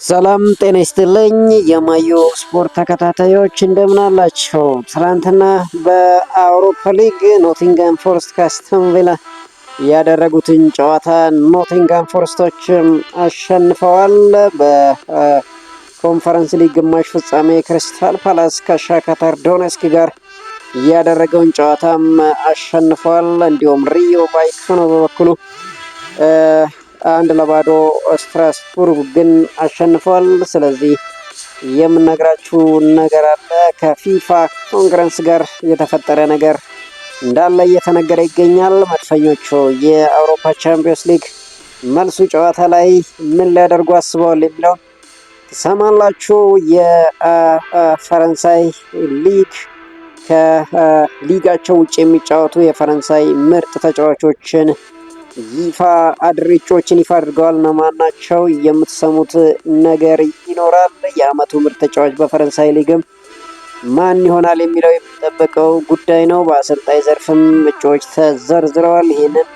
ሰላም ጤና ይስጥልኝ የማዮ ስፖርት ተከታታዮች እንደምን አላችሁ? ትናንትና በአውሮፓ ሊግ ኖቲንጋም ፎረስት ከአስተን ቪላ ያደረጉትን ጨዋታ ኖቲንጋም ፎረስቶች አሸንፈዋል። በኮንፈረንስ ሊግ ግማሽ ፍጻሜ ክሪስታል ፓላስ ከሻክታር ዶኔስክ ጋር ያደረገውን ጨዋታም አሸንፈዋል። እንዲሁም ሪዮ ቫይካኖ በበኩሉ 1-0 ስትራስቡርግ ግን አሸንፏል። ስለዚህ የምነግራችሁ ነገር አለ። ከፊፋ ኮንግረስ ጋር የተፈጠረ ነገር እንዳለ እየተነገረ ይገኛል። መድፈኞቹ የአውሮፓ ቻምፒዮንስ ሊግ መልሱ ጨዋታ ላይ ምን ሊያደርጉ አስበዋል የሚለውን ትሰማላችሁ። የፈረንሳይ ሊግ ከሊጋቸው ውጭ የሚጫወቱ የፈረንሳይ ምርጥ ተጫዋቾችን ይፋ አድርገዋል። እነማን ናቸው? የምትሰሙት ነገር ይኖራል። የአመቱ ምርጥ ተጫዋች በፈረንሳይ ሊግም ማን ይሆናል የሚለው የሚጠበቀው ጉዳይ ነው። በአሰልጣኝ ዘርፍም እጩዎች ተዘርዝረዋል። ይህንን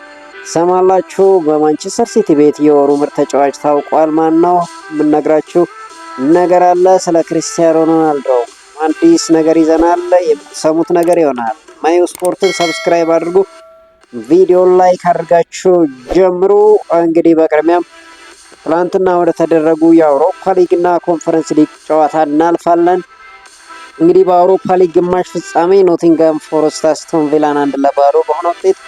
ሰማላችሁ። በማንቸስተር ሲቲ ቤት የወሩ ምርጥ ተጫዋች ታውቋል። ማን ነው? የምነግራችሁ ነገር አለ። ስለ ክሪስቲያኖ ሮናልዶ አዲስ ነገር ይዘናል። የምትሰሙት ነገር ይሆናል። ማዮ ስፖርትን ሰብስክራይብ አድርጉ። ቪዲዮ ላይክ አድርጋችሁ ጀምሩ። እንግዲህ በቅድሚያም ትላንትና ወደ ተደረጉ የአውሮፓ ሊግ እና ኮንፈረንስ ሊግ ጨዋታ እናልፋለን። እንግዲህ በአውሮፓ ሊግ ግማሽ ፍጻሜ ኖቲንጋም ፎረስት አስተን ቪላን 1-0 በሆነ ውጤት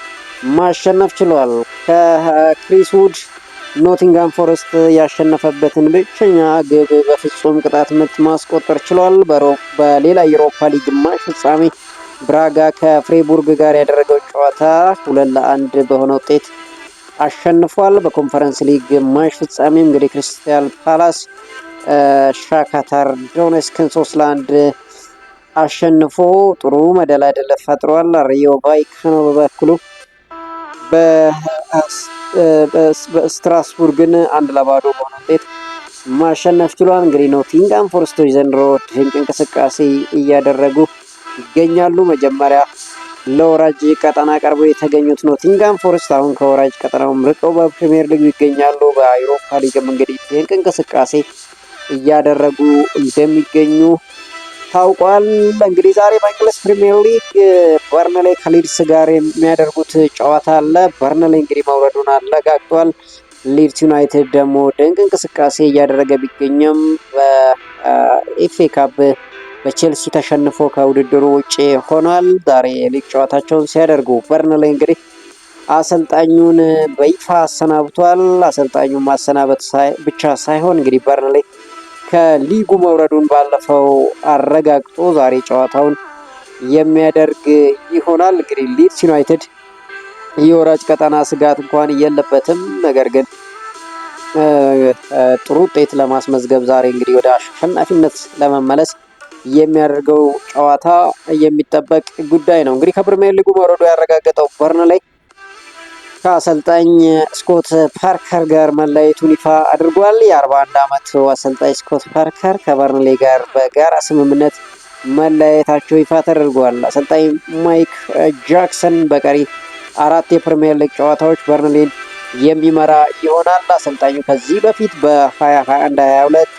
ማሸነፍ ችሏል። ከክሪስ ውድ ኖቲንጋም ፎረስት ያሸነፈበትን ብቸኛ ግብ በፍጹም ቅጣት ምት ማስቆጠር ችሏል። በሌላ የአውሮፓ ሊግ ግማሽ ፍጻሜ ብራጋ ከፍሬቡርግ ጋር ያደረገው ጨዋታ 2-1 በሆነ ውጤት አሸንፏል። በኮንፈረንስ ሊግ ግማሽ ፍጻሜ እንግዲህ ክሪስታል ፓላስ ሻክታር ዶኔስክን 3-1 አሸንፎ ጥሩ መደላደል ፈጥሯል። ሪዮ ቫይካኖ በበኩሉ በስትራስቡርግን 1-0 በሆነ ውጤት ማሸነፍ ችሏል። እንግዲህ ኖቲንጋም ፎረስቶች ዘንድሮ ድንቅ እንቅስቃሴ እያደረጉ ይገኛሉ። መጀመሪያ ለወራጅ ቀጠና ቀርበው የተገኙት ኖቲንጋም ፎረስት አሁን ከወራጅ ቀጠናውም ርቀው በፕሪሚየር ሊግ ይገኛሉ። በአውሮፓ ሊግም እንግዲህ ድንቅ እንቅስቃሴ እያደረጉ እንደሚገኙ ታውቋል። እንግዲህ ዛሬ በእንግሊዝ ፕሪሚየር ሊግ በርንሌ ከሊድስ ጋር የሚያደርጉት ጨዋታ አለ። በርንሌ እንግዲህ መውረዱን አረጋግጧል። ሊድስ ዩናይትድ ደግሞ ድንቅ እንቅስቃሴ እያደረገ ቢገኝም በኤፍኤ ካፕ በቼልሲ ተሸንፎ ከውድድሩ ውጭ ሆኗል። ዛሬ የሊግ ጨዋታቸውን ሲያደርጉ በርንሌ እንግዲህ አሰልጣኙን በይፋ አሰናብቷል። አሰልጣኙ ማሰናበት ብቻ ሳይሆን እንግዲህ በርንሌ ከሊጉ መውረዱን ባለፈው አረጋግጦ ዛሬ ጨዋታውን የሚያደርግ ይሆናል። እንግዲህ ሊድስ ዩናይትድ የወራጅ ቀጠና ስጋት እንኳን የለበትም። ነገር ግን ጥሩ ውጤት ለማስመዝገብ ዛሬ እንግዲህ ወደ አሸናፊነት ለመመለስ የሚያደርገው ጨዋታ የሚጠበቅ ጉዳይ ነው። እንግዲህ ከፕሪሚየር ሊጉ መውረዱ ያረጋገጠው በርንሌ ከአሰልጣኝ ስኮት ፓርከር ጋር መለያየቱን ይፋ አድርጓል። የ41 ዓመቱ አሰልጣኝ ስኮት ፓርከር ከበርንሌ ጋር በጋራ ስምምነት መለያየታቸው ይፋ ተደርጓል። አሰልጣኝ ማይክ ጃክሰን በቀሪ 4 የፕሪሚየር ሊግ ጨዋታዎች በርንሌን የሚመራ ይሆናል። አሰልጣኙ ከዚህ በፊት በ2021-22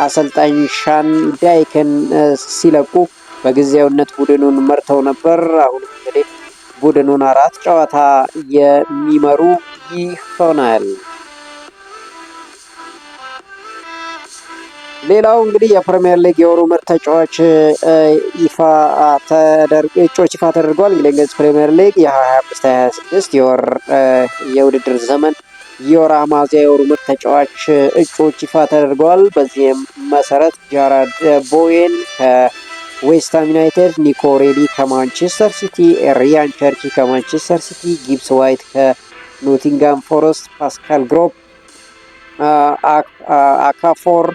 አሰልጣኝ ሻን ዳይከን ሲለቁ በጊዜያዊነት ቡድኑን መርተው ነበር። አሁን እንግዲህ ቡድኑን 4 ጨዋታ የሚመሩ ይሆናል። ሌላው እንግዲህ የፕሪሚየር ሊግ የወሩ ምርጥ ተጫዋች እጩዎች ይፋ ተደርጓል። እንግሊዝ ፕሪሚየር ሊግ የ25-26 የወር የውድድር ዘመን የወርሃ ሚያዝያ የወሩ ምርጥ ተጫዋች እጩዎች ይፋ ተደርገዋል። በዚህም መሰረት ጃራድ ቦዌን ከዌስትሃም ዩናይትድ፣ ኒኮ ሬሊ ከማንቸስተር ሲቲ፣ ሪያን ቸርኪ ከማንቸስተር ሲቲ፣ ጊብስ ዋይት ከኖቲንጋም ፎረስት፣ ፓስካል ግሮፕ፣ አካፎር፣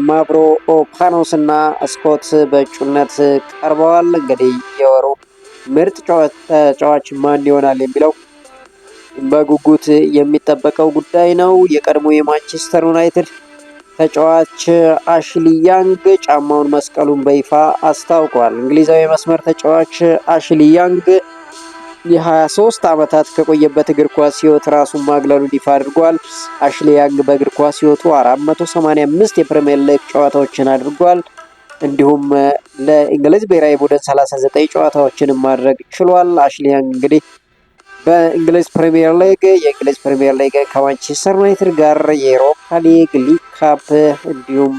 ማብሮ ፓኖስ እና ስኮት በእጩነት ቀርበዋል። እንግዲህ የወሩ ምርጥ ተጫዋች ማን ይሆናል የሚለው በጉጉት የሚጠበቀው ጉዳይ ነው። የቀድሞ የማንቸስተር ዩናይትድ ተጫዋች አሽሊ ያንግ ጫማውን መስቀሉን በይፋ አስታውቋል። እንግሊዛዊ የመስመር ተጫዋች አሽሊ ያንግ የ23 ዓመታት ከቆየበት እግር ኳስ ህይወት ራሱን ማግለሉን ይፋ አድርጓል። አሽሊ ያንግ በእግር ኳስ ህይወቱ 485 የፕሪሚየር ሊግ ጨዋታዎችን አድርጓል። እንዲሁም ለእንግሊዝ ብሔራዊ ቡድን 39 ጨዋታዎችን ማድረግ ችሏል። አሽሊ ያንግ እንግዲህ በእንግሊዝ ፕሪሚየር ሊግ ከማንቸስተር ዩናይትድ ጋር የኤሮፓ ሊግ፣ ሊግ ካፕ እንዲሁም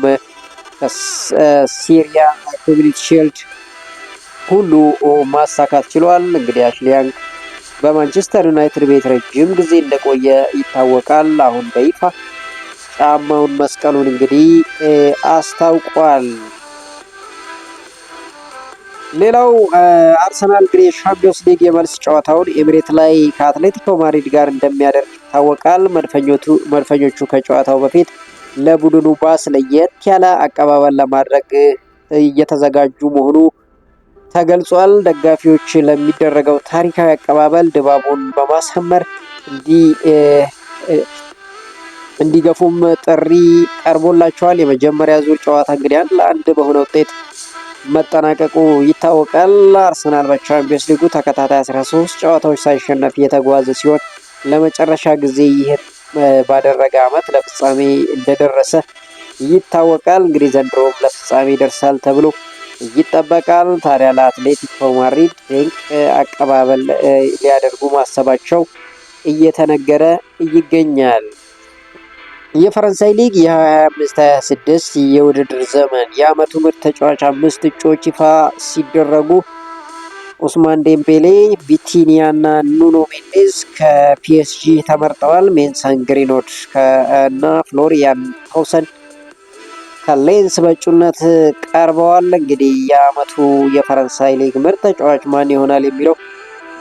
ሲሪያ ኮሚኒቲ ሺልድ ሁሉ ማሳካት ችሏል። እንግዲህ አሽሊ ያንግ በማንቸስተር ዩናይትድ ቤት ረጅም ጊዜ እንደቆየ ይታወቃል። አሁን በይፋ ጫማውን መስቀሉን እንግዲህ አስታውቋል። ሌላው አርሰናል እንግዲህ የሻምፒዮንስ ሊግ የመልስ ጨዋታውን ኤምሬት ላይ ከአትሌቲኮ ማድሪድ ጋር እንደሚያደርግ ይታወቃል። መድፈኞቹ ከጨዋታው በፊት ለቡድኑ ባስ ለየት ያለ አቀባበል ለማድረግ እየተዘጋጁ መሆኑ ተገልጿል። ደጋፊዎች ለሚደረገው ታሪካዊ አቀባበል ድባቡን በማሳመር እንዲገፉም ጥሪ ቀርቦላቸዋል። የመጀመሪያ ዙር ጨዋታ እንግዲህ 1-1 በሆነ ውጤት መጠናቀቁ ይታወቃል። አርሰናል በቻምፒየንስ ሊጉ ተከታታይ 13 ጨዋታዎች ሳይሸነፍ የተጓዘ ሲሆን ለመጨረሻ ጊዜ ይህን ባደረገ ዓመት ለፍጻሜ እንደደረሰ ይታወቃል። እንግዲህ ዘንድሮም ለፍጻሜ ይደርሳል ተብሎ ይጠበቃል። ታዲያ ለአትሌቲኮ ማድሪድ ድንቅ አቀባበል ሊያደርጉ ማሰባቸው እየተነገረ ይገኛል። የፈረንሳይ ሊግ የ25-26 የውድድር ዘመን የዓመቱ ምርጥ ተጫዋች 5 እጩዎች ይፋ ሲደረጉ ኡስማን ዴምቤሌ፣ ቪቲኒያ እና ኑኖ ሜንዴዝ ከፒኤስጂ ተመርጠዋል። ሜሰን ግሪንውድ እና ፍሎሪያን ሆውሰን ከሌንስ በእጩነት ቀርበዋል። እንግዲህ የዓመቱ የፈረንሳይ ሊግ ምርጥ ተጫዋች ማን ይሆናል የሚለው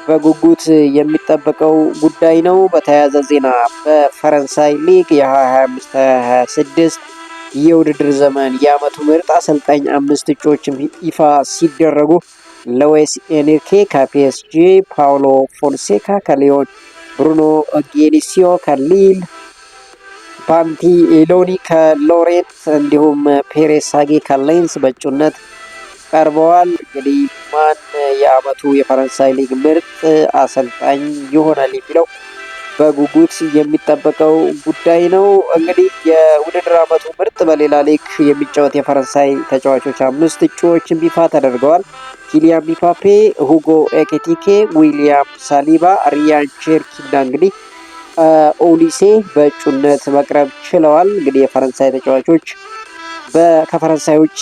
በጉጉት የሚጠበቀው ጉዳይ ነው። በተያያዘ ዜና በፈረንሳይ ሊግ የ25-26 የውድድር ዘመን የዓመቱ ምርጥ አሰልጣኝ 5 እጩዎች ይፋ ሲደረጉ ሉዊስ ኤንሪኬ ከፒኤስጂ፣ ፓውሎ ፎንሴካ ከሊዮን፣ ብሩኖ ጌኒሲዮ ከሊል፣ ፓንቲሎኒ ከሎሬት እንዲሁም ፔሬስ ሳጌ ከሌንስ በእጩነት ቀርበዋል። እንግዲህ ማን የዓመቱ የፈረንሳይ ሊግ ምርጥ አሰልጣኝ ይሆናል የሚለው በጉጉት የሚጠበቀው ጉዳይ ነው። እንግዲህ የውድድር ዓመቱ ምርጥ በሌላ ሊግ የሚጫወት የፈረንሳይ ተጫዋቾች 5 እጩዎች ይፋ ተደርገዋል። ኪሊያን ምባፔ፣ ሁጎ ኤኪቲኬ፣ ዊሊያም ሳሊባ፣ ሪያን ቼርኪ እና እንግዲህ ኦሊሴ በእጩነት መቅረብ ችለዋል። እንግዲህ የፈረንሳይ ተጫዋቾች ከፈረንሳይ ውጭ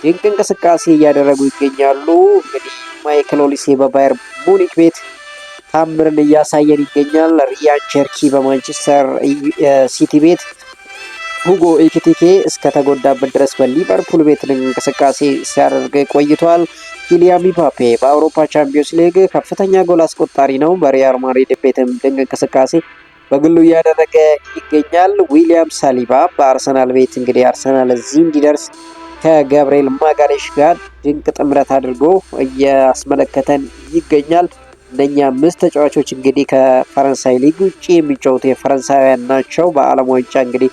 ድንቅ እንቅስቃሴ እያደረጉ ይገኛሉ። እንግዲህ ማይክል ኦሊሴ በባየር ሙኒክ ቤት ታምርን እያሳየን ይገኛል። ሪያን ቼርኪ በማንቸስተር ሲቲ ቤት፣ ሁጎ ኤኪቲኬ እስከተጎዳበት ድረስ በሊቨርፑል ቤት እንቅስቃሴ ሲያደርግ ቆይቷል። ኪሊያን ምባፔ በአውሮፓ ቻምፒዮንስ ሊግ ከፍተኛ ጎል አስቆጣሪ ነው። በሪያል ማድሪድ ቤትም ድንቅ እንቅስቃሴ በግሉ እያደረገ ይገኛል። ዊሊያም ሳሊባ በአርሰናል ቤት እንግዲህ አርሰናል እዚህ እንዲደርስ ከገብርኤል ማጋሌሽ ጋር ድንቅ ጥምረት አድርጎ እያስመለከተን ይገኛል። እነኛ 5 ተጫዋቾች እንግዲህ ከፈረንሳይ ሊግ ውጭ የሚጫወቱ የፈረንሳውያን ናቸው። በዓለም ዋንጫ እንግዲህ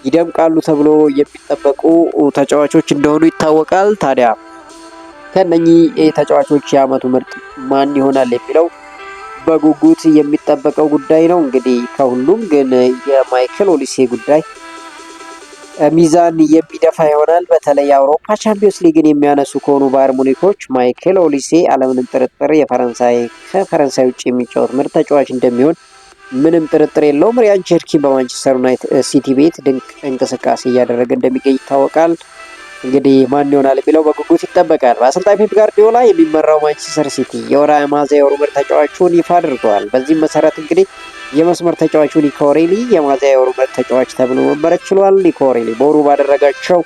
ይደምቃሉ ተብሎ የሚጠበቁ ተጫዋቾች እንደሆኑ ይታወቃል። ታዲያ ከነኚህ ተጫዋቾች የዓመቱ ምርጥ ማን ይሆናል የሚለው በጉጉት የሚጠበቀው ጉዳይ ነው። እንግዲህ ከሁሉም ግን የማይክል ኦሊሴ ጉዳይ ሚዛን የሚደፋ ይሆናል። በተለይ የአውሮፓ ቻምፒዮንስ ሊግን የሚያነሱ ከሆኑ ባየር ሙኒኮች ማይክል ኦሊሴ አለምንም ጥርጥር ከፈረንሳይ ውጭ የሚጫወት ምርጥ ተጫዋች እንደሚሆን ምንም ጥርጥር የለውም። ሪያን ቼርኪ በማንቸስተር ዩናይትድ ሲቲ ቤት ድንቅ እንቅስቃሴ እያደረገ እንደሚገኝ ይታወቃል። እንግዲህ ማን ይሆናል የሚለው በጉጉት ይጠበቃል። በአሰልጣኝ ፔፕ ጋርዲዮላ የሚመራው ማንቸስተር ሲቲ የወርሃ ሚያዝያ የወሩ ምርጥ ተጫዋቹን ይፋ አድርገዋል። በዚህም መሰረት እንግዲህ የመስመር ተጫዋቹ ኒኮ ሬሊ የሚያዝያ የወሩ ምርጥ ተጫዋች ተብሎ መመረጥ ችሏል። ኒኮ ሬሊ በወሩ ባደረጋቸው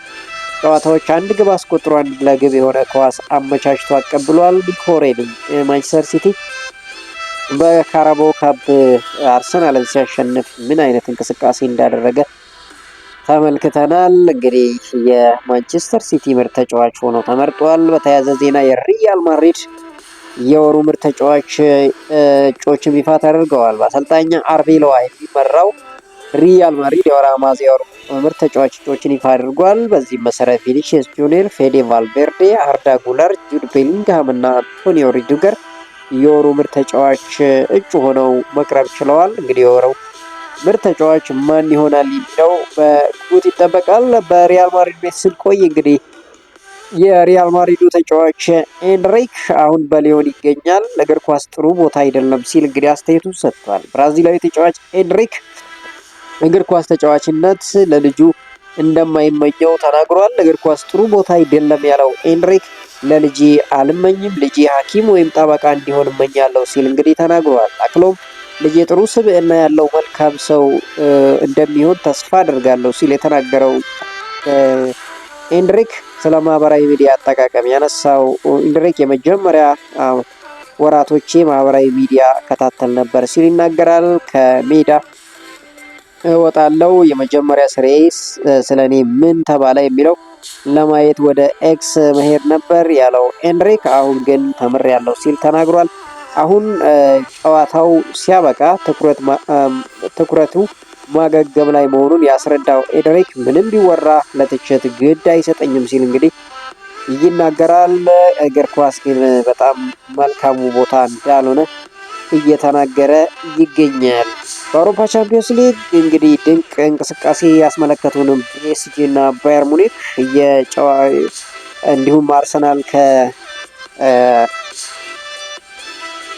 ጨዋታዎች 1 ግብ አስቆጥሮ 1 ለግብ የሆነ ኳስ አመቻችቶ አቀብሏል። ኒኮ ሬሊ ማንቸስተር ሲቲ በካራባኦ ካፕ አርሰናልን ሲያሸንፍ ምን አይነት እንቅስቃሴ እንዳደረገ ተመልክተናል። እንግዲህ የማንቸስተር ሲቲ ምርጥ ተጫዋች ሆኖ ተመርጧል። በተያያዘ ዜና የሪያል ማድሪድ የወሩ ምርጥ ተጫዋች እጩዎችም ይፋ ተደርገዋል። በአሰልጣኝ አርቤሎዋ የሚመራው ሪያል ማድሪድ የወርሃ ሚያዝያ የወሩ ምርጥ ተጫዋች እጩዎችን ይፋ አድርጓል። በዚህም መሰረት ቪኒሲየስ ጁኒየር፣ ፌዴ ቫልቬርዴ፣ አርዳ ጉለር፣ ጁድ ቤሊንግሃም እና አንቶኒዮ ሩዲገር የወሩ ምርጥ ተጫዋች እጩ ሆነው መቅረብ ችለዋል። እንግዲህ የወሩ ምርጥ ተጫዋች ማን ይሆናል የሚለው በጉጉት ይጠበቃል። በሪያል ማድሪድ ቤት ስንቆይ እንግዲህ የሪያል ማድሪዱ ተጫዋች ኤንሪክ አሁን በሊዮን ይገኛል። እግር ኳስ ጥሩ ቦታ አይደለም ሲል እንግዲህ አስተያየቱን ሰጥቷል። ብራዚላዊ ተጫዋች ኤንሪክ እግር ኳስ ተጫዋችነት ለልጁ እንደማይመኘው ተናግሯል። እግር ኳስ ጥሩ ቦታ አይደለም ያለው ኤንሪክ ለልጄ አልመኝም፣ ልጄ ሐኪም ወይም ጠበቃ እንዲሆን እመኛለሁ ሲል እንግዲህ ተናግሯል። አክሎም ልጄ ጥሩ ስብዕና ያለው መልካም ሰው እንደሚሆን ተስፋ አድርጋለሁ ሲል የተናገረው ኤንሪክ ስለ ማህበራዊ ሚዲያ አጠቃቀም ያነሳው ኤንሪክ የመጀመሪያ ወራቶቼ ማህበራዊ ሚዲያ ከታተል ነበር ሲል ይናገራል። ከሜዳ እወጣለሁ፣ የመጀመሪያ ስራዬ ስለ እኔ ምን ተባለ የሚለው ለማየት ወደ ኤክስ መሄድ ነበር ያለው ኤንሪክ አሁን ግን ተምሬያለሁ ሲል ተናግሯል። አሁን ጨዋታው ሲያበቃ ትኩረቱ ማገገም ላይ መሆኑን ያስረዳው ኤንሪክ ምንም ቢወራ ለትችት ግድ አይሰጠኝም ሲል እንግዲህ ይናገራል። እግር ኳስ ግን በጣም መልካሙ ቦታ እንዳልሆነ እየተናገረ ይገኛል። በአውሮፓ ቻምፒዮንስ ሊግ እንግዲህ ድንቅ እንቅስቃሴ ያስመለከቱንም ፒኤስጂ እና ባየር ሙኒክ እንዲሁም አርሰናል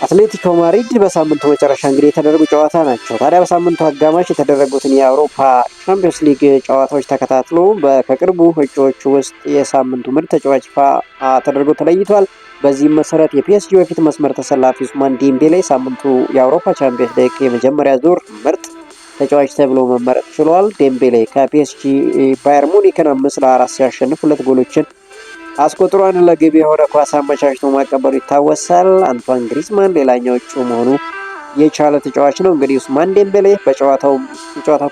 አትሌቲኮ ማድሪድ በሳምንቱ መጨረሻ እንግዲህ የተደረጉ ጨዋታ ናቸው። ታዲያ በሳምንቱ አጋማሽ የተደረጉትን የአውሮፓ ቻምፒዮንስ ሊግ ጨዋታዎች ተከታትሎ ከቅርቡ እጩዎቹ ውስጥ የሳምንቱ ምርጥ ተጫዋች ይፋ ተደርጎ ተለይቷል። በዚህም መሰረት የፒኤስጂ በፊት መስመር ተሰላፊ ኡስማን ዴምቤሌ ሳምንቱ የአውሮፓ ቻምፒዮንስ ሊግ የመጀመሪያ ዙር ምርጥ ተጫዋች ተብሎ መመረጥ ችሏል። ዴምቤሌ ከፒኤስጂ ባየር ሙኒክን 5-4 ሲያሸንፍ 2 ጎሎችን አስቆጥሯን ለግብ የሆነ ኳስ አመቻችቶ ማቀበሉ ይታወሳል። አንቷን ግሪዝማን ሌላኛው እጩ መሆኑ የቻለ ተጫዋች ነው። እንግዲህ ኡስማን ዴምቤሌ በጨዋታው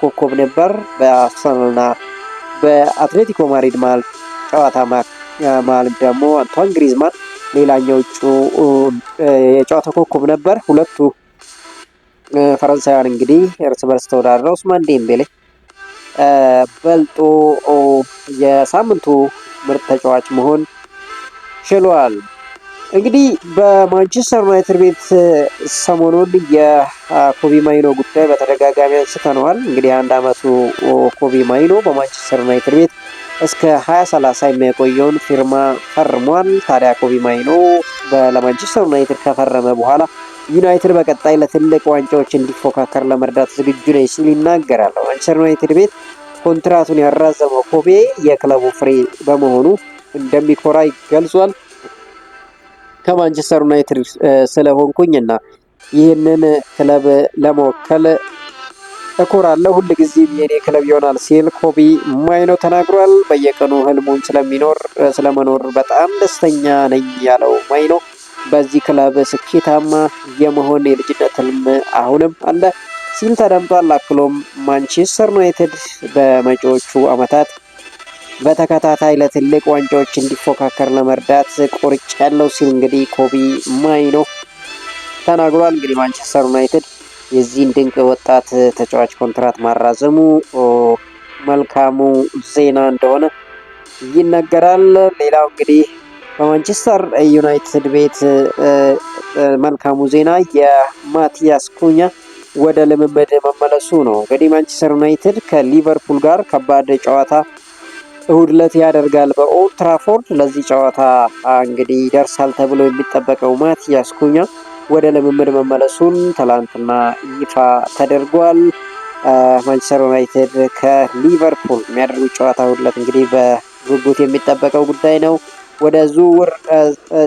ኮከብ ነበር። በአርሰናልና በአትሌቲኮ ማድሪድ ጨዋታ መሀል ደግሞ አንቷን ግሪዝማን ሌላኛው እጩ የጨዋታ ኮከብ ነበር። ሁለቱ ፈረንሳውያን እንግዲህ እርስ በርስ ተወዳድረው ኡስማን ዴምቤሌ በልጦ የሳምንቱ ምርጥ ተጫዋች መሆን ችሏል። እንግዲህ በማንቸስተር ዩናይትድ ቤት ሰሞኑን የኮቢ ማይኖ ጉዳይ በተደጋጋሚ አንስተነዋል። እንግዲህ 1 ዓመቱ ኮቢ ማይኖ በማንቸስተር ዩናይትድ ቤት እስከ 2030 የሚያቆየውን ፊርማ ፈርሟል። ታዲያ ኮቢ ማይኖ ለማንቸስተር ዩናይትድ ከፈረመ በኋላ ዩናይትድ በቀጣይ ለትልቅ ዋንጫዎች እንዲፎካከር ለመርዳት ዝግጁ ነኝ ሲል ይናገራል። ማንቸስተር ዩናይትድ ቤት ኮንትራቱን ያራዘመው ኮቤ የክለቡ ፍሬ በመሆኑ እንደሚኮራ ይገልጿል። ከማንቸስተር ዩናይትድ ስለሆንኩኝና ይህንን ክለብ ለመወከል እኮራለሁ፣ ሁልጊዜም የኔ ክለብ ይሆናል ሲል ኮቢ ማይኖ ተናግሯል። በየቀኑ ህልሙን ስለመኖር በጣም ደስተኛ ነኝ ያለው ማይኖ በዚህ ክለብ ስኬታማ የመሆን የልጅነት ህልም አሁንም አለ ሲል ተደምጧል። አክሎም ማንቸስተር ዩናይትድ በመጪዎቹ ዓመታት በተከታታይ ለትልቅ ዋንጫዎች እንዲፎካከር ለመርዳት ቆርጫለሁ ሲል እንግዲህ ኮቢ ማይኖ ተናግሯል። እንግዲህ ማንቸስተር ዩናይትድ የዚህን ድንቅ ወጣት ተጫዋች ኮንትራት ማራዘሙ መልካሙ ዜና እንደሆነ ይነገራል። ሌላው እንግዲህ በማንቸስተር ዩናይትድ ቤት መልካሙ ዜና የማቲያስ ኩኛ ወደ ልምምድ መመለሱ ነው። እንግዲህ ማንቸስተር ዩናይትድ ከሊቨርፑል ጋር ከባድ ጨዋታ እሁድ ዕለት ያደርጋል በኦልድ ትራፎርድ። ለዚህ ጨዋታ እንግዲህ ይደርሳል ተብሎ የሚጠበቀው ማቲያስ ኩኛ ወደ ልምምድ መመለሱን ትላንትና ይፋ ተደርጓል። ማንቸስተር ዩናይትድ ከሊቨርፑል የሚያደርጉት ጨዋታ እሁድ ዕለት እንግዲህ በጉጉት የሚጠበቀው ጉዳይ ነው። ወደ ዝውውር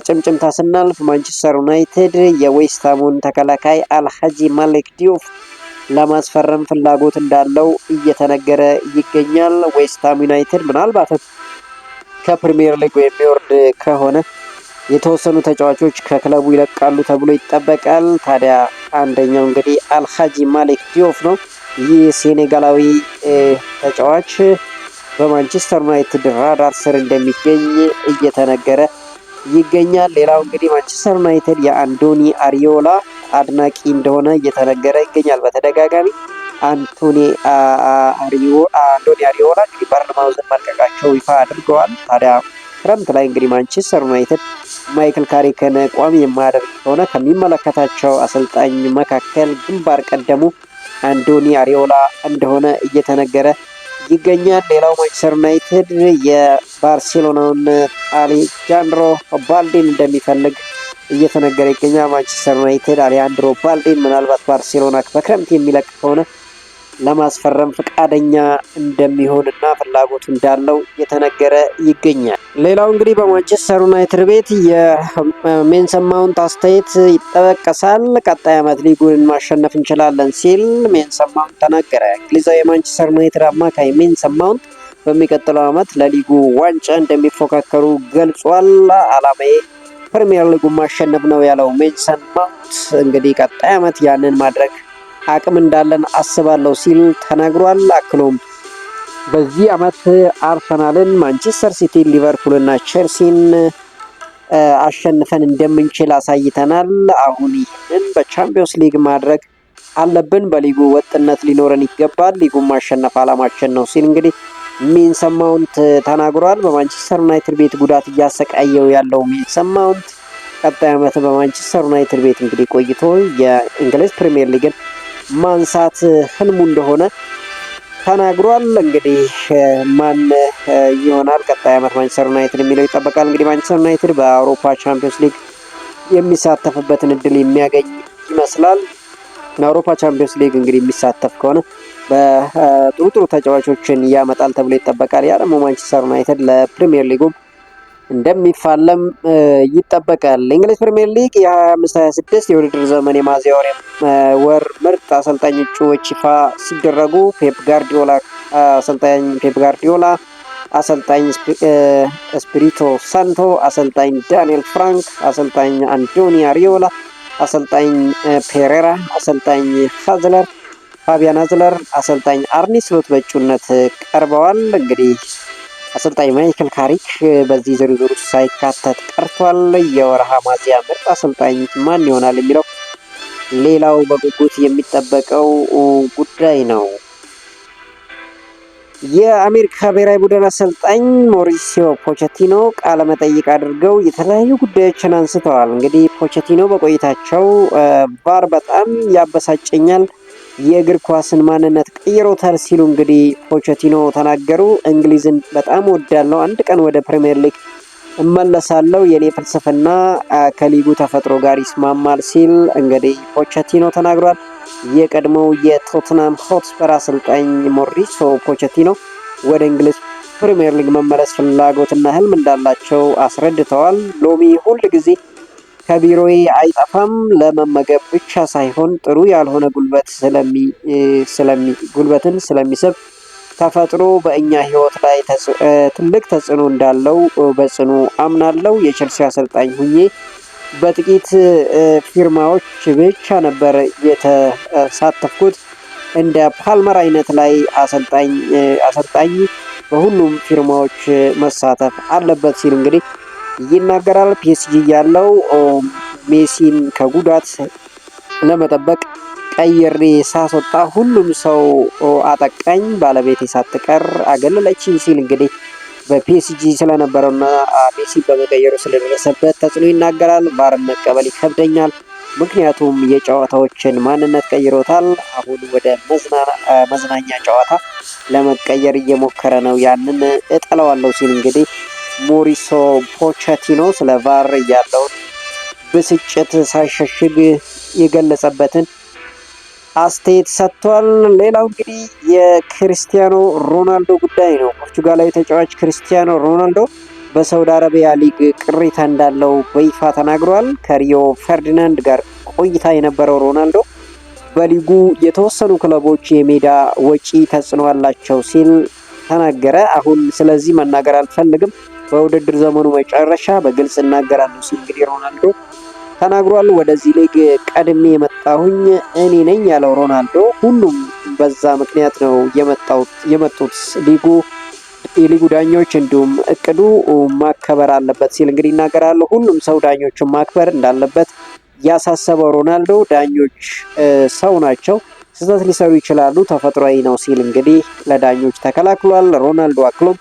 ጭምጭምታ ስናልፍ ማንቸስተር ዩናይትድ የዌስትሃሙን ተከላካይ አልሃጂ ማሊክ ዲዮፍ ለማስፈረም ፍላጎት እንዳለው እየተነገረ ይገኛል። ዌስትሃም ዩናይትድ ምናልባትም ከፕሪሚየር ሊግ የሚወርድ ከሆነ የተወሰኑ ተጫዋቾች ከክለቡ ይለቃሉ ተብሎ ይጠበቃል። ታዲያ አንደኛው እንግዲህ አልሃጂ ማሊክ ዲዮፍ ነው። ይህ ሴኔጋላዊ ተጫዋች በማንቸስተር ዩናይትድ ራዳር ስር እንደሚገኝ እየተነገረ ይገኛል። ሌላው እንግዲህ ማንቸስተር ዩናይትድ የአንዶኒ አሪዮላ አድናቂ እንደሆነ እየተነገረ ይገኛል። በተደጋጋሚ አንዶኒ አሪዮላ እንግዲህ በርንማውዝን መልቀቃቸው ይፋ አድርገዋል። ታዲያ ክረምት ላይ እንግዲህ ማንቸስተር ዩናይትድ ማይክል ካሪክን ቋሚ የማያደርግ ከሆነ ከሚመለከታቸው አሰልጣኝ መካከል ግንባር ቀደሙ አንዶኒ አሪዮላ እንደሆነ እየተነገረ ይገኛል። ሌላው ማንቸስተር ዩናይትድ የባርሴሎናውን አሌጃንድሮ ባልዴን እንደሚፈልግ እየተነገረ ይገኛል። ማንቸስተር ዩናይትድ አሌጃንድሮ ባልዴን ምናልባት ባርሴሎና በክረምት የሚለቅ ከሆነ ለማስፈረም ፈቃደኛ እንደሚሆንና ፍላጎቱ እንዳለው እየተነገረ ይገኛል። ሌላው እንግዲህ በማንቸስተር ዩናይትድ ቤት የሜሰን ማውንት አስተያየት ይጠበቀሳል። ቀጣይ ዓመት ሊጉን ማሸነፍ እንችላለን ሲል ሜሰን ማውንት ተናገረ። እንግሊዛዊ የማንቸስተር ዩናይትድ አማካይ ሜሰን ማውንት በሚቀጥለው ዓመት ለሊጉ ዋንጫ እንደሚፎካከሩ ገልጿል። አላማዬ ፕሪሚየር ሊጉን ማሸነፍ ነው ያለው ሜሰን ማውንት እንግዲህ ቀጣይ ዓመት ያንን ማድረግ አቅም እንዳለን አስባለሁ ሲል ተናግሯል። አክሎም በዚህ ዓመት አርሰናልን፣ ማንቸስተር ሲቲ፣ ሊቨርፑልና ቼልሲን አሸንፈን እንደምንችል አሳይተናል። አሁን ይህንን በቻምፒዮንስ ሊግ ማድረግ አለብን። በሊጉ ወጥነት ሊኖረን ይገባል። ሊጉን ማሸነፍ አላማችን ነው ሲል እንግዲህ ሜሰን ማውንት ተናግሯል። በማንቸስተር ዩናይትድ ቤት ጉዳት እያሰቃየው ያለው ሜሰን ማውንት ቀጣይ ዓመት በማንቸስተር ዩናይትድ ቤት እንግዲህ ቆይቶ የእንግሊዝ ፕሪሚየር ሊግን ማንሳት ህልሙ እንደሆነ ተናግሯል። እንግዲህ ማን ይሆናል ቀጣይ ዓመት ማንቸስተር ዩናይትድ የሚለው ይጠበቃል። እንግዲህ ማንቸስተር ዩናይትድ በአውሮፓ ቻምፒዮንስ ሊግ የሚሳተፍበትን እድል የሚያገኝ ይመስላል። በአውሮፓ ቻምፒዮንስ ሊግ እንግዲህ የሚሳተፍ ከሆነ በጥሩ ጥሩ ተጫዋቾችን ያመጣል ተብሎ ይጠበቃል። ያ ደግሞ ማንቸስተር ዩናይትድ ለፕሪሚየር ሊጉም እንደሚፋለም ይጠበቃል። እንግሊዝ ፕሪሚየር ሊግ የ25-26 የውድድር ዘመን የሚያዝያ ወር ምርጥ አሰልጣኝ እጩዎች ይፋ ሲደረጉ አሰልጣኝ ፔፕ ጋርዲዮላ፣ አሰልጣኝ ስፒሪቶ ሳንቶ፣ አሰልጣኝ ዳንኤል ፍራንክ፣ አሰልጣኝ አንዶኒ አሪዮላ፣ አሰልጣኝ ፔሬራ፣ አሰልጣኝ ፋቢያን ሃዝለር፣ አሰልጣኝ አርኒ ስሎት በእጩነት ቀርበዋል። እንግዲህ አሰልጣኝ ማይክል ካሪክ በዚህ ዝርዝር ውስጥ ሳይካተት ቀርቷል። የወርሃ ሚያዝያ ምርጥ አሰልጣኝ ማን ይሆናል የሚለው ሌላው በጉጉት የሚጠበቀው ጉዳይ ነው። የአሜሪካ ብሔራዊ ቡድን አሰልጣኝ ሞሪሲዮ ፖቼቲኖ ቃለ መጠይቅ አድርገው የተለያዩ ጉዳዮችን አንስተዋል። እንግዲህ ፖቼቲኖ በቆይታቸው ቫር በጣም ያበሳጨኛል፣ የእግር ኳስን ማንነት ቀይሮታል ሲሉ እንግዲህ ፖቼቲኖ ተናገሩ። እንግሊዝን በጣም ወዳለው፣ አንድ ቀን ወደ ፕሪሚየር ሊግ እመለሳለሁ፣ የኔ ፍልስፍና ከሊጉ ተፈጥሮ ጋር ይስማማል ሲል እንግዲህ ፖቼቲኖ ተናግሯል። የቀድሞው የቶትናም ሆትስፐር አሰልጣኝ ሞሪሲዮ ፖቼቲኖ ወደ እንግሊዝ ፕሪሚየር ሊግ መመለስ ፍላጎትና ህልም እንዳላቸው አስረድተዋል። ሎሚ ሁል ጊዜ ከቢሮዬ አይጠፋም፣ ለመመገብ ብቻ ሳይሆን ጥሩ ያልሆነ ጉልበትን ስለሚስብ ተፈጥሮ በእኛ ህይወት ላይ ትልቅ ተጽዕኖ እንዳለው በጽኑ አምናለሁ። የቼልሲ አሰልጣኝ ሁኜ በጥቂት ፊርማዎች ብቻ ነበር የተሳተፍኩት። እንደ ፓልመር አይነት ላይ አሰልጣኝ በሁሉም ፊርማዎች መሳተፍ አለበት ሲል እንግዲህ ይናገራል። ፒኤስጂ ያለው ሜሲን ከጉዳት ለመጠበቅ ቀይሬ ሳስወጣ ሁሉም ሰው አጠቃኝ፣ ባለቤቴ ሳትቀር አገለለችኝ ሲል እንግዲህ በፒኤስጂ ስለነበረውና ሜሲ በመቀየሩ ስለደረሰበት ተጽዕኖ ይናገራል። ቫርን መቀበል ይከብደኛል፣ ምክንያቱም የጨዋታዎችን ማንነት ቀይሮታል። አሁን ወደ መዝናኛ ጨዋታ ለመቀየር እየሞከረ ነው፣ ያንን እጠለዋለሁ ሲል እንግዲህ ሞሪሲዮ ፖቼቲኖ ስለ ቫር ያለውን ብስጭት ሳይሸሽግ የገለጸበትን አስተያየት ሰጥቷል። ሌላው እንግዲህ የክርስቲያኖ ሮናልዶ ጉዳይ ነው። ፖርቹጋላዊ ተጫዋች ክርስቲያኖ ሮናልዶ በሳውዲ አረቢያ ሊግ ቅሬታ እንዳለው በይፋ ተናግሯል። ከሪዮ ፈርዲናንድ ጋር ቆይታ የነበረው ሮናልዶ በሊጉ የተወሰኑ ክለቦች የሜዳ ወጪ ተጽዕኖ አላቸው ሲል ተናገረ። አሁን ስለዚህ መናገር አልፈልግም፣ በውድድር ዘመኑ መጨረሻ በግልጽ እናገራለሁ ሲል እንግዲህ ሮናልዶ ተናግሯል። ወደዚህ ሊግ ቀድሜ የመጣሁኝ እኔ ነኝ ያለው ሮናልዶ ሁሉም በዛ ምክንያት ነው የመጡት የሊጉ ዳኞች እንዲሁም እቅዱ ማከበር አለበት ሲል እንግዲህ ይናገራል። ሁሉም ሰው ዳኞችን ማክበር እንዳለበት ያሳሰበው ሮናልዶ ዳኞች ሰው ናቸው፣ ስህተት ሊሰሩ ይችላሉ፣ ተፈጥሯዊ ነው ሲል እንግዲህ ለዳኞች ተከላክሏል። ሮናልዶ አክሎም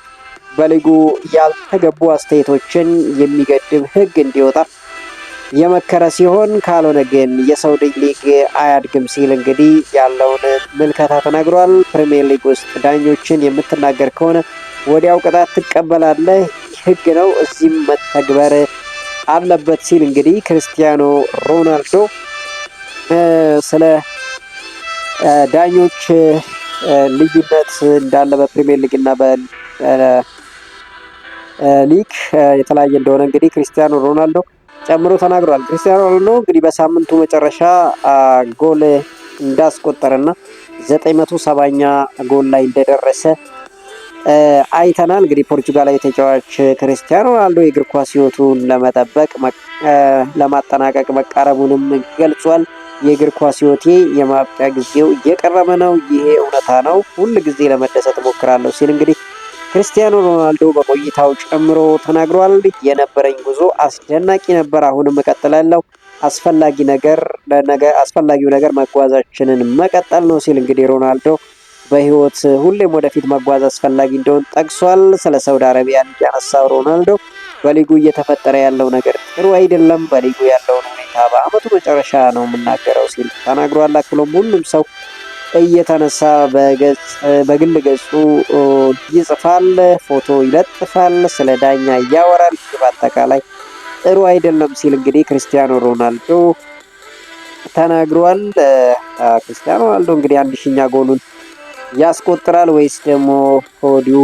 በሊጉ ያልተገቡ አስተያየቶችን የሚገድብ ሕግ እንዲወጣ የመከረ ሲሆን ካልሆነ ግን የሳውዲ ሊግ አያድግም ሲል እንግዲህ ያለውን ምልከታ ተናግሯል። ፕሪሚየር ሊግ ውስጥ ዳኞችን የምትናገር ከሆነ ወዲያው ቅጣት ትቀበላለህ፣ ሕግ ነው፣ እዚህም መተግበር አለበት ሲል እንግዲህ ክርስቲያኖ ሮናልዶ ስለ ዳኞች ልዩነት እንዳለ በፕሪሚየር ሊግ እና በሊግ የተለያየ እንደሆነ እንግዲህ ክርስቲያኖ ሮናልዶ ጨምሮ ተናግሯል። ክርስቲያኖ ሮናልዶ እንግዲህ በሳምንቱ መጨረሻ ጎል እንዳስቆጠረና 970ኛ ጎል ላይ እንደደረሰ አይተናል። እንግዲህ ፖርቹጋላዊ ተጫዋች ክርስቲያኖ ሮናልዶ የእግር ኳስ ሕይወቱን ለማጠናቀቅ መቃረቡንም ገልጿል። የእግር ኳስ ሕይወቴ የማብቂያ ጊዜው እየቀረበ ነው፣ ይሄ እውነታ ነው፣ ሁል ጊዜ ለመደሰት እሞክራለሁ ሲል እንግዲህ ክርስቲያኖ ሮናልዶ በቆይታው ጨምሮ ተናግሯል። የነበረኝ ጉዞ አስደናቂ ነበር፣ አሁንም እቀጥላለሁ። አስፈላጊው ነገር መጓዛችንን መቀጠል ነው ሲል እንግዲህ ሮናልዶ በህይወት ሁሌም ወደፊት መጓዝ አስፈላጊ እንደሆነ ጠቅሷል። ስለ ሳውዲ አረቢያ ያነሳው ሮናልዶ በሊጉ እየተፈጠረ ያለው ነገር ጥሩ አይደለም፣ በሊጉ ያለውን ሁኔታ በአመቱ መጨረሻ ነው የምናገረው ሲል ተናግሯል። አክሎም ሁሉም ሰው እየተነሳ በግል ገጹ ይጽፋል፣ ፎቶ ይለጥፋል፣ ስለ ዳኛ ያወራል፣ በአጠቃላይ ጥሩ አይደለም ሲል እንግዲህ ክርስቲያኖ ሮናልዶ ተናግሯል። ክርስቲያኖ ሮናልዶ እንግዲህ 1000ኛ ጎሉን ያስቆጥራል ወይስ ደግሞ ከወዲሁ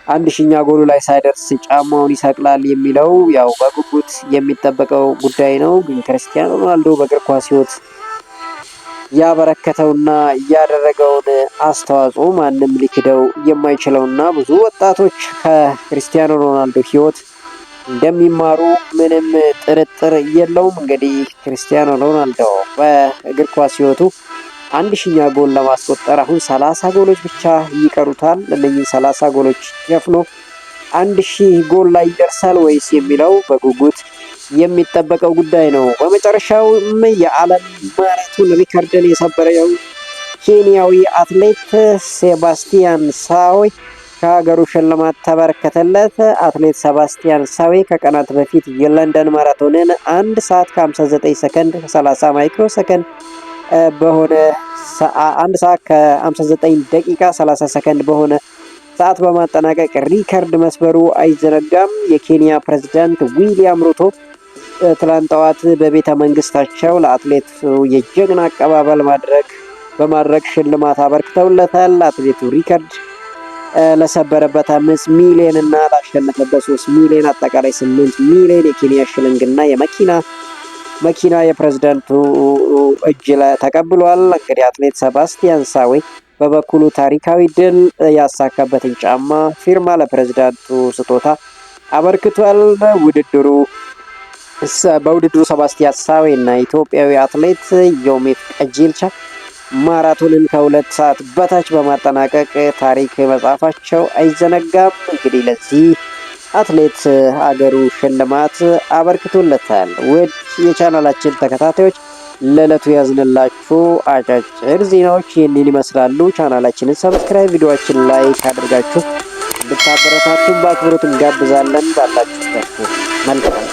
1000ኛ ጎሉ ላይ ሳይደርስ ጫማውን ይሰቅላል የሚለው ያው በጉጉት የሚጠበቀው ጉዳይ ነው። ግን ክርስቲያኖ ሮናልዶ በእግር ኳስ ሕይወት ያበረከተውና ያደረገውን አስተዋጽኦ ማንም ሊክደው የማይችለውና ብዙ ወጣቶች ከክርስቲያኖ ሮናልዶ ሕይወት እንደሚማሩ ምንም ጥርጥር የለውም። እንግዲህ ክርስቲያኖ ሮናልዶ በእግር ኳስ ሕይወቱ 1000ኛ ጎል ለማስቆጠር አሁን 30 ጎሎች ብቻ ይቀሩታል። እነኚህ 30 ጎሎች ሸፍኖ 1000 ጎል ላይ ይደርሳል ወይስ የሚለው በጉጉት የሚጠበቀው ጉዳይ ነው። በመጨረሻውም የዓለም ማራቶን ሪከርድን የሰበረው ኬንያዊ አትሌት ሴባስቲያን ሳዌ ከሀገሩ ሽልማት ተበረከተለት። አትሌት ሴባስቲያን ሳዌ ከቀናት በፊት የለንደን ማራቶንን 1 ሰዓት ከ59 ሰከንድ 30 ማይክሮ ሰከንድ በሆነ 1 ሰዓት ከ59 ደቂቃ 30 ሰከንድ በሆነ ሰዓት በማጠናቀቅ ሪከርድ መስበሩ አይዘነጋም። የኬንያ ፕሬዝዳንት ዊሊያም ሩቶ ትላንት ጠዋት በቤተ መንግስታቸው ለአትሌቱ የጀግና አቀባበል በማድረግ ሽልማት አበርክተውለታል። አትሌቱ ሪከርድ ለሰበረበት 5 ሚሊዮን እና ላሸነፈበት 3 ሚሊዮን አጠቃላይ 8 ሚሊዮን የኬንያ ሽልንግና መኪና የፕሬዝዳንቱ እጅ ላይ ተቀብሏል። እንግዲህ አትሌት ሴባስቲያን ሳዌ በበኩሉ ታሪካዊ ድል ያሳካበትን ጫማ ፊርማ ለፕሬዝዳንቱ ስጦታ አበርክቷል። በውድድሩ ሴባስቲያን ሳዌ እና ኢትዮጵያዊ አትሌት ዮሚፍ ቀጀልቻ ማራቶንን ከ2 ሰዓት በታች በማጠናቀቅ ታሪክ መጻፋቸው አይዘነጋም። እንግዲህ ለዚህ አትሌት አገሩ ሽልማት አበርክቶለታል። ውድ የቻናላችን ተከታታዮች ለዕለቱ ያዝንላችሁ አጫጭር ዜናዎች ይህንን ይመስላሉ። ቻናላችንን ሰብስክራይብ፣ ቪዲዮአችን ላይክ አድርጋችሁ እንድታበረታቱን በአክብሮት እንጋብዛለን። ባላችሁበት መልካም